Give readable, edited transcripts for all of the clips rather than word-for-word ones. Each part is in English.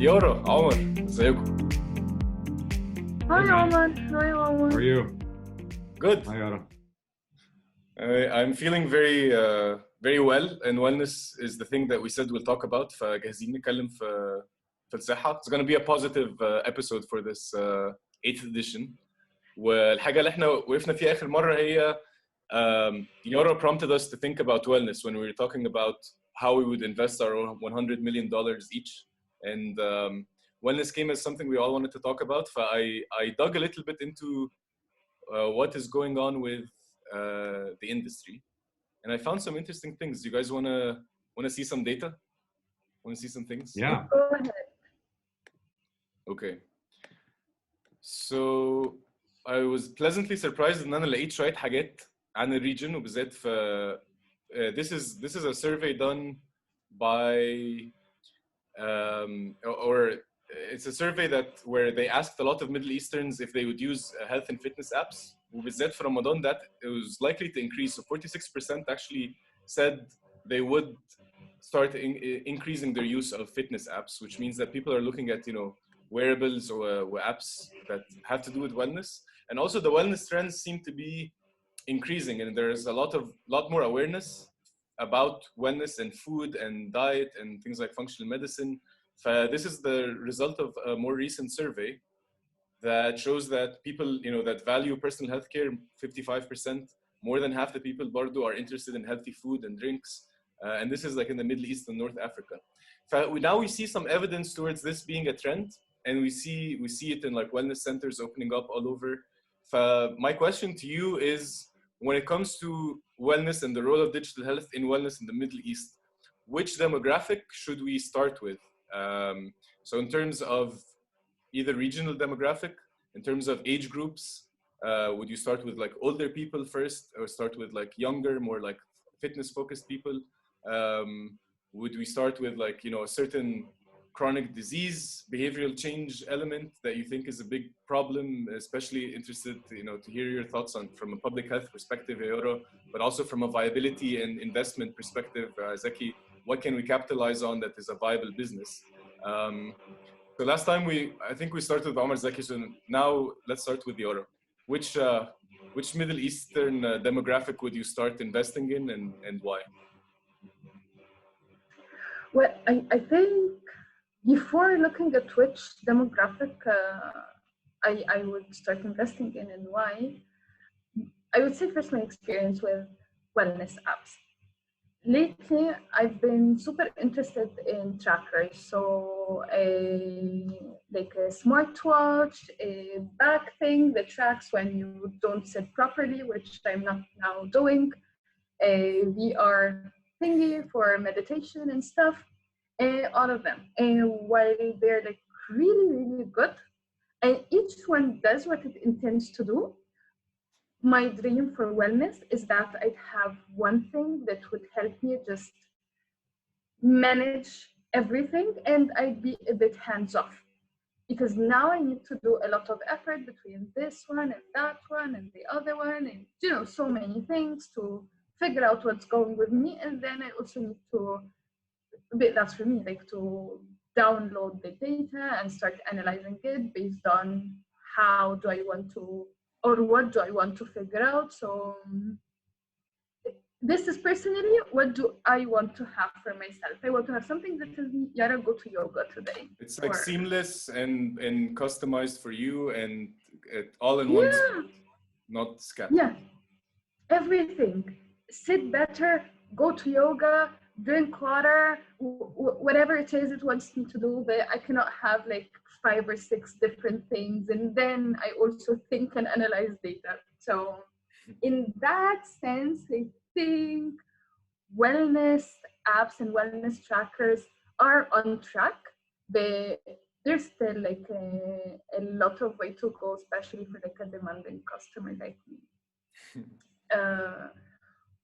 يارا عمر ازيكم؟ Hi Hey man, Omar, hi how Omar. are you? Good. Hi Yara. I'm feeling very well, and wellness is the thing that we said we'll talk about. فجاهزين نتكلم في الصحة. It's going to be a positive episode for this 8th edition. والحاجة اللي احنا وقفنا فيها آخر مرة هي Yara prompted us to think about wellness when we were talking about how we would invest our own $100 million each. And wellness came as something we all wanted to talk about. I dug a little bit into what is going on with the industry, and I found some interesting things. You guys wanna see some data? Want to see some things? Yeah. Go ahead. Okay. So I was pleasantly surprised ان انا لقيت شوية حاجات عن الريجن وبالذات في this is a survey done by or it's a survey that where they asked a lot of Middle Easterns if they would use health and fitness apps. وبالذات في Ramadan that it was likely to increase. So 46% actually said they would start increasing their use of fitness apps, which means that people are looking at wearables or apps that have to do with wellness. And also the wellness trends seem to be increasing, and there's a lot more awareness about wellness and food and diet and things like functional medicine. This is the result of a more recent survey that shows that people that value personal healthcare, 55%, more than half the people bardo are interested in healthy food and drinks, and this is like in the Middle East and North Africa. Now we see some evidence towards this being a trend, and we see it in like wellness centers opening up all over. My question to you is, when it comes to wellness and the role of digital health in wellness in the Middle East, which demographic should we start with? So in terms of either regional demographic, in terms of age groups, would you start with like older people first, or start with like younger, more like fitness focused people? Would we start with like a certain chronic disease behavioral change element that you think is a big problem? Especially interested to hear your thoughts on from a public health perspective, Yara, but also from a viability and investment perspective. Zaki, what can we capitalize on that is a viable business? So last time I think we started with Omar, Zaki, so now let's start with Yara. Which Middle Eastern demographic would you start investing in, and why? Well, I think before looking at which demographic I would start investing in and why, I would say first my experience with wellness apps. Lately, I've been super interested in trackers. So like a smartwatch, a back thing that tracks when you don't sit properly, which I'm not now doing, a VR thingy for meditation and stuff, all of them. And while they're like really, really good, and each one does what it intends to do, my dream for wellness is that I'd have one thing that would help me just manage everything, and I'd be a bit hands-off. Because now I need to do a lot of effort between this one and that one and the other one, and so many things to figure out what's going with me. And then I also need to, that's for me, like to download the data and start analyzing it based on how do I want to, or what do I want to figure out. So this is personally what do I want to have for myself. I want to have something that tells me, Yara, go to yoga today. It's like seamless and customized for you, and all in one spot, not scattered. Yeah, everything. Sit better, go to yoga, drink water, whatever it is it wants me to do. But I cannot have like 5 or 6 different things. And then I also think and analyze data. So in that sense, I think wellness apps and wellness trackers are on track, but there's still like a lot of way to go, especially for like a demanding customer like me.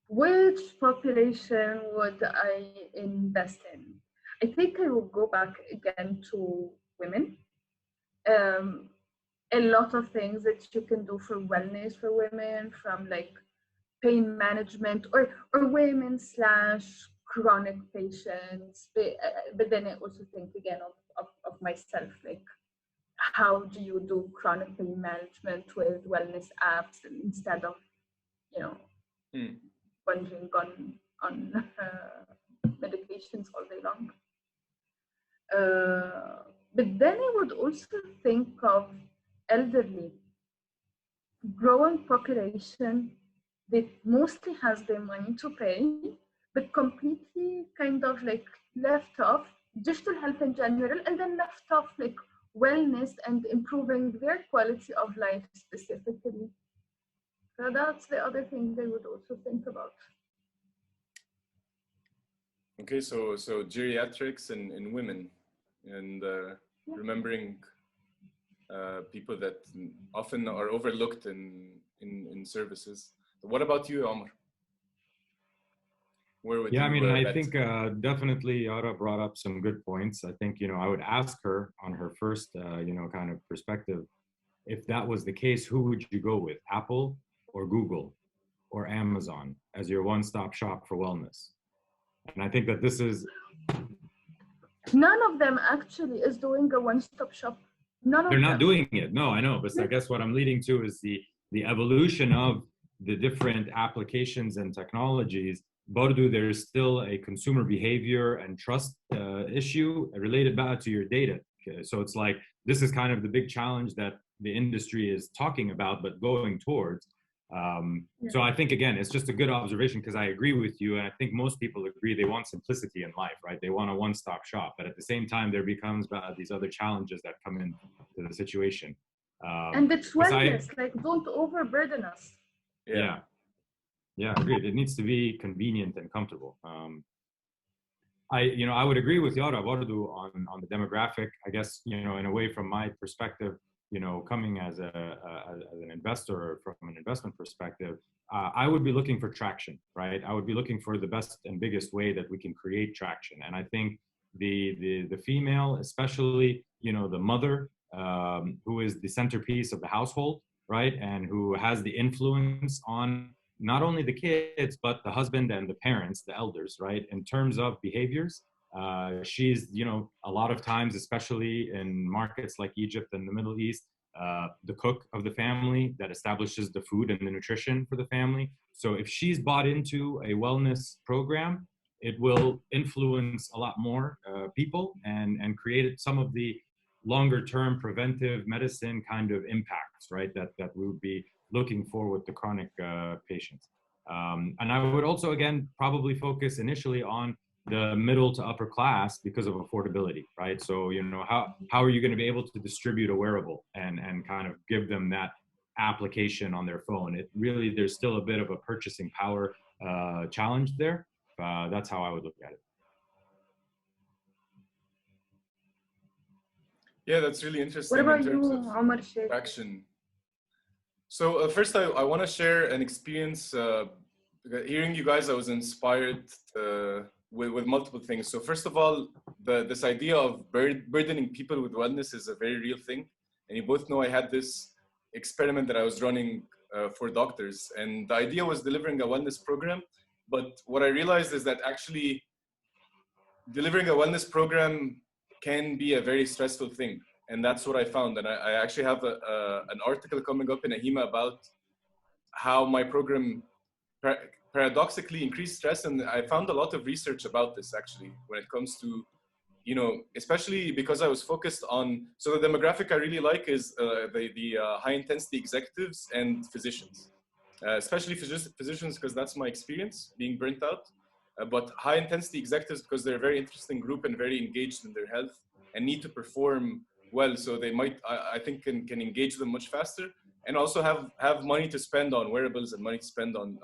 Which population would I invest in? I think I will go back again to women. A lot of things that you can do for wellness for women, from like pain management or women / chronic patients, but then I also think again of of myself, like how do you do chronic pain management with wellness apps instead of, you know, Hmm. wandering on medications all day long. But then I would also think of elderly, growing population that mostly has their money to pay, but completely kind of like left off digital health in general, and then left off like wellness and improving their quality of life specifically. So that's the other thing they would also think about. Okay, so geriatrics and women, and Yeah. remembering people that often are overlooked in services. What about you, Omar? Where would Yeah, I mean, you I bet? think definitely Yara brought up some good points. I think, I would ask her on her first, kind of perspective, if that was the case, who would you go with, Apple or Google or Amazon as your one-stop shop for wellness? And I think that this is, None of them actually is doing a one-stop shop. None they're of not them. doing it. No, I know, but I guess what I'm leading to is the evolution of the different applications and technologies. Bardo, there's still a consumer behavior and trust issue related back to your data. Okay, so it's like this is kind of the big challenge that the industry is talking about, but going towards. So I think again, it's just a good observation because I agree with you, and I think most people agree they want simplicity in life, right? They want a one-stop shop, but at the same time, there becomes these other challenges that come into the situation. And it's Because wellness, like don't overburden us. yeah, yeah, agreed. It needs to be convenient and comfortable. I would agree with Yara Bardu on the demographic. I guess, in a way, from my perspective, coming as an investor or from an investment perspective, I would be looking for traction, right? I would be looking for the best and biggest way that we can create traction. And I think the female, especially, the mother, who is the centerpiece of the household, right? And who has the influence on not only the kids, but the husband and the parents, the elders, right? In terms of behaviors, she's, a lot of times, especially in markets like Egypt and the Middle East, the cook of the family that establishes the food and the nutrition for the family. So if she's bought into a wellness program, it will influence a lot more people and create some of the longer term preventive medicine kind of impacts, right? That we would be looking for with the chronic patients. And I would also, again, probably focus initially on the middle to upper class because of affordability, right? So, how are you going to be able to distribute a wearable and kind of give them that application on their phone? It really, there's still a bit of a purchasing power challenge there. That's how I would look at it. Yeah, that's really What interesting about in terms you, of Omar Sheikh? traction. So first, I want to share an experience. Hearing you guys, I was inspired with multiple things. So first of all, this idea of burdening people with wellness is a very real thing. And you both know I had this experiment that I was running for doctors. And the idea was delivering a wellness program. But what I realized is that actually delivering a wellness program can be a very stressful thing. And that's what I found. And I actually have an article coming up in AHIMA about how my program paradoxically increased stress. And I found a lot of research about this actually when it comes to, especially because I was focused on, so the demographic I really like is the high intensity executives and physicians, especially physicians because that's my experience being burnt out. But high intensity executives because they're a very interesting group and very engaged in their health and need to perform well. So they might, I think, can engage them much faster and also have money to spend on wearables and money to spend on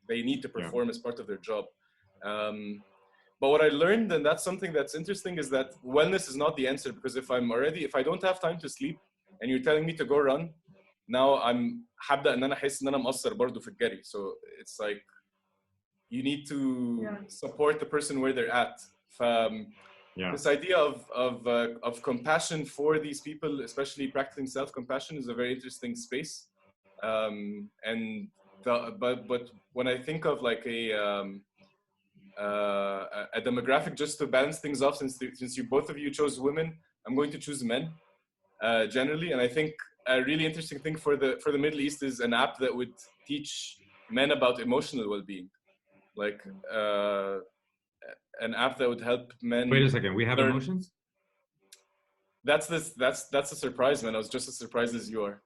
they need to perform as part of their job. But what I learned, and that's something that's interesting, is that wellness is not the answer, because if I don't have time to sleep and you're telling me to go run, now هبدأ ان انا احس ان انا مقصر برضه في الجري. So it's like you need to support the person where they're at. This idea of compassion for these people, especially practicing self-compassion, is a very interesting space. But when I think of like a demographic, just to balance things off, since you both of you chose women, I'm going to choose men generally. And I think a really interesting thing for the Middle East is an app that would teach men about emotional well-being, like an app that would help men. Wait a second, we have learn. Emotions? That's a surprise, man. I was just as surprised as you are.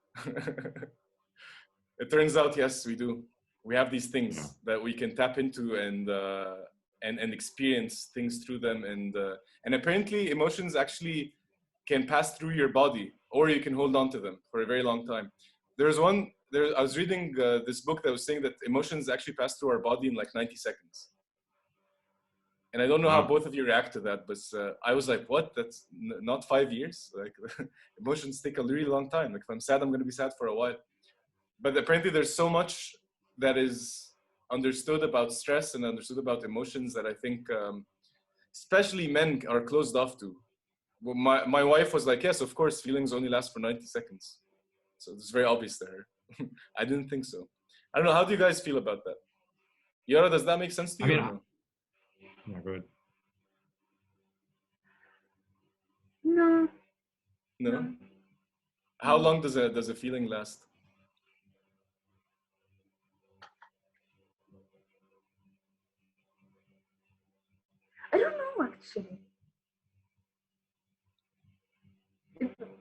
It turns out, yes, we do. We have these things that we can tap into and experience things through them, and apparently emotions actually can pass through your body, or you can hold on to them for a very long time. I was reading this book that was saying that emotions actually pass through our body in like 90 seconds. And I don't know how both of you react to that, but I was like, what? That's not 5 years? Like, emotions take a really long time. Like, if I'm sad, I'm going to be sad for a while. But apparently there's so much that is understood about stress and understood about emotions that I think especially men are closed off to. Well, my wife was like, yes, of course, feelings only last for 90 seconds. So it's very obvious there. I didn't think so. I don't know. How do you guys feel about that? Yara, does that make sense to you? I mean, yeah, go ahead. No. No? How long does a feeling last? I don't know, actually.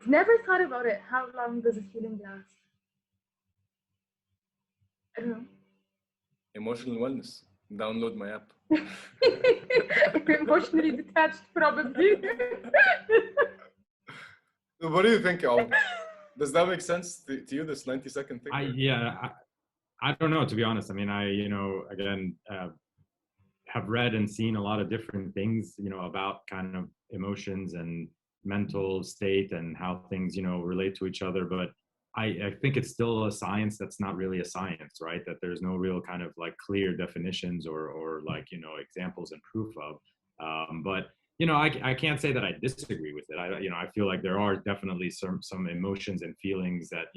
Never thought about it. How long does a feeling last? I don't know. Emotional wellness. Download my app. Emotionally detached, probably. What do you think, Al? Does that make sense to you, this 90-second thing? I don't know, to be honest. I mean, again, have read and seen a lot of different things, about kind of emotions and mental state and how things, relate to each other. But I think it's still a science that's not really a science, right? That there's no real kind of like clear definitions or like, examples and proof of. But I can't say that I disagree with it. I feel like there are definitely some emotions and feelings that,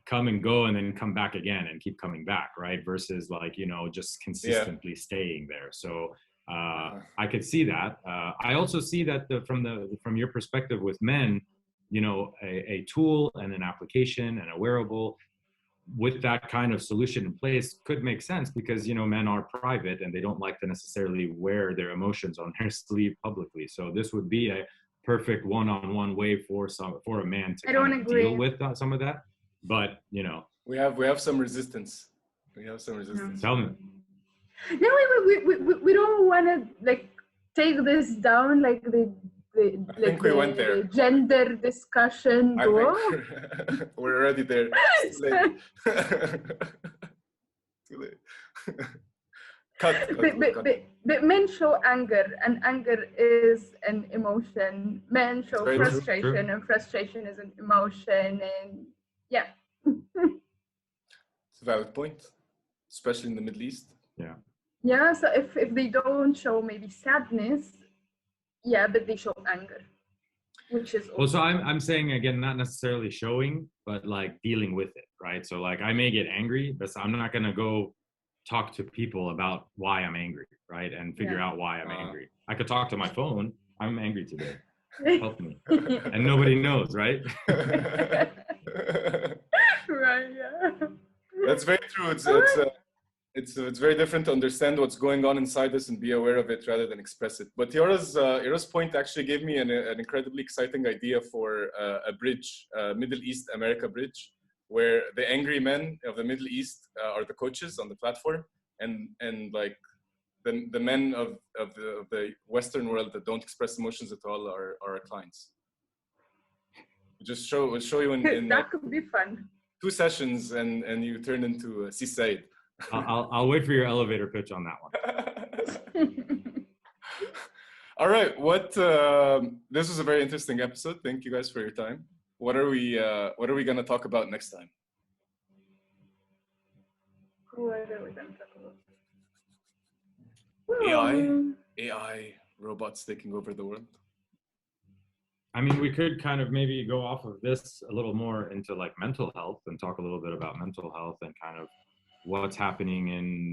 come and go and then come back again and keep coming back, right? Versus like, just consistently staying there. So I could see that. I also see that from your perspective with men, a tool and an application and a wearable with that kind of solution in place could make sense because, men are private and they don't like to necessarily wear their emotions on their sleeve publicly. So this would be a perfect one-on-one way for a man to kind of deal with some of that. But, we have some resistance. Tell me. No, we don't want to like take this down like I think we went there. The gender discussion. I think we're already there. It's too late. Too late. Cut. But men show anger, and anger is an emotion. Men show frustration, and frustration is an emotion. And yeah. It's a valid point, especially in the Middle East. Yeah. Yeah, so if they don't show maybe sadness, yeah, but they show anger, which is also. Well, so I'm saying again, not necessarily showing, but like dealing with it, right? So like I may get angry, but I'm not gonna go talk to people about why I'm angry, right? And figure out why I'm angry. I could talk to my phone. I'm angry today. Help me. And nobody knows, right? Right, yeah. That's very true. It's very different to understand what's going on inside us and be aware of it rather than express it. But Yara's point actually gave me an incredibly exciting idea for a bridge, Middle East America bridge, where the angry men of the Middle East are the coaches on the platform, and like the men of the Western world that don't express emotions at all are our clients. We'll show you in that could be fun. 2 sessions, and you turn into Seaside. I'll wait for your elevator pitch on that one. All right. This was a very interesting episode. Thank you guys for your time. What are we gonna talk about next time? What are we gonna talk about? AI, robots taking over the world. I mean, we could kind of maybe go off of this a little more into like mental health and talk a little bit about mental health and kind of what's happening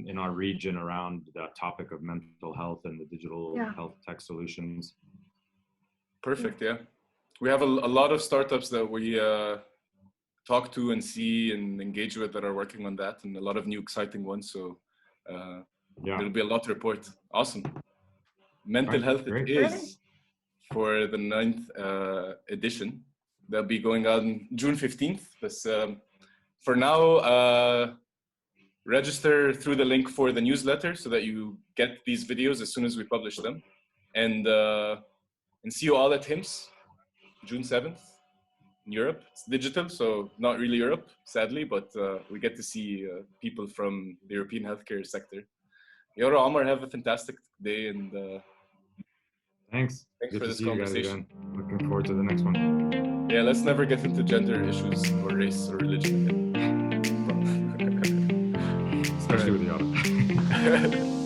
in our region around the topic of mental health and the digital health tech solutions. Perfect. Yeah, we have a lot of startups that we talk to and see and engage with that are working on that, and a lot of new exciting ones. So there'll be a lot to report. Awesome. Mental health it great. is for the 9th edition. They'll be going on June 15th. But for now, register through the link for the newsletter so that you get these videos as soon as we publish them. And see you all at HIMSS, June 7th in Europe. It's digital, so not really Europe, sadly, but we get to see people from the European healthcare sector. Yara, Omar, have a fantastic day, and Thanks Thanks Good for to this see you guys conversation. again. Looking forward to the next one. Yeah, let's never get into gender issues or race or religion again. Especially with Yara.